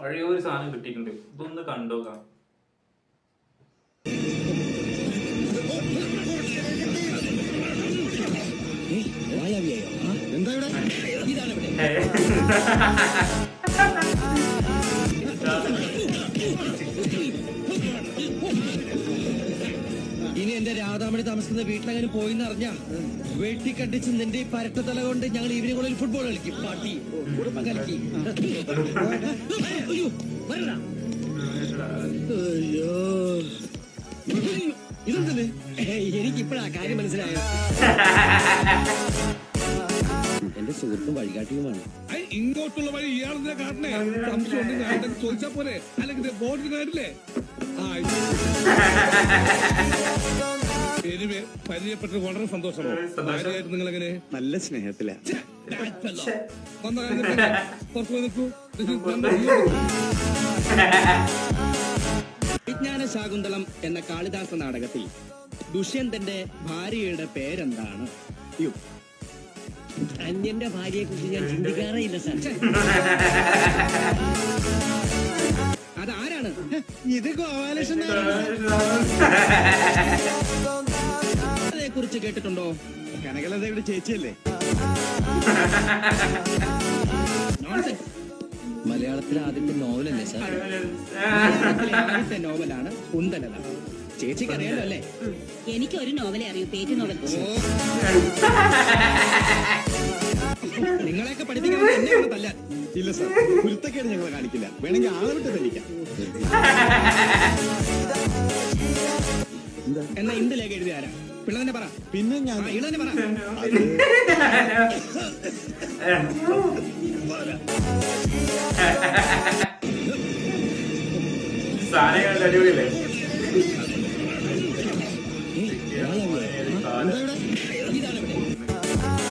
പഴയ ഒരു സാധനം കിട്ടിയിട്ടുണ്ട്. ഇതൊന്ന് കണ്ടോക്കാം. ഇനി എന്റെ രാധാമണി താമസിക്കുന്ന വീട്ടിലങ്ങനെ പോയിന്ന് അറിഞ്ഞ വെട്ടിക്കട്ടിച്ച് നിന്റെ ഈ പരട്ട തല കൊണ്ട് ഞങ്ങൾ ഈവനിങ് കോളേജിൽ ഫുട്ബോൾ കളിക്കും. പാട്ടി കുടുംബം കളിക്കും. അയ്യോ ഇതെന്തല്ലേ? എനിക്കിപ്പോഴാ കാര്യം മനസ്സിലായോ. എന്റെ സുഹൃത്തും വഴികാട്ടിയുമാണ്. ഇങ്ങോട്ടുള്ള വഴി ഇയാളെന്തിനാ കാട്ടണേ? സംശയം ഉണ്ടെങ്കിൽ ചോദിച്ചാ പോരെ, അല്ലെങ്കിൽ ബോർഡിന് കാര്യമില്ലേ? എനിവേ പരിചയപ്പെട്ട് വളരെ സന്തോഷമോ? ഭാര്യയായിട്ട് നിങ്ങൾ എങ്ങനെ? നല്ല സ്നേഹത്തിലാ. വിജ്ഞാന ശാകുന്തളം എന്ന കാളിദാസ നാടകത്തിൽ ദുഷ്യന്തന്റെ ഭാര്യയുടെ പേരെന്താണ്? അന്യന്റെ ഭാര്യയെ കുറിച്ച് ഞാൻ ചിന്തിക്കാറേ ഇല്ല സാർ. അതാരാണ്? ഇത് ഗോപാലകൃഷ്ണനെ കുറിച്ച് കേട്ടിട്ടുണ്ടോ? കനകലതയുടെ ചേച്ചിയല്ലേ? മലയാളത്തിലെ ആദ്യത്തെ നോവലല്ലേ സാർ? ആദ്യത്തെ നോവലാണ് കുന്തലത. ചേച്ചിക്ക് അറിയാലോ അല്ലേ? എനിക്ക് ഒരു നോവലേ അറിയൂ, പേജ് നോവൽ. നിങ്ങളെയൊക്കെ പഠിപ്പിക്കാൻ എന്നെ തല്ലാൻ ഇല്ല സാർ. കുരുത്തക്കേട് ഞങ്ങളെ കാണിക്കില്ല. വേണമെങ്കിൽ ആളെ വിട്ട് തന്നിക്കാം. എന്നാ ഇന്ത് ലേഖ എഴുതി ആരാ? പിള്ള തന്നെ പറ. പിന്നെ ഞാൻ ഇള തന്നെ പറ. സാധനങ്ങളുടെ അടിപൊളിയല്ലേ? എന്താ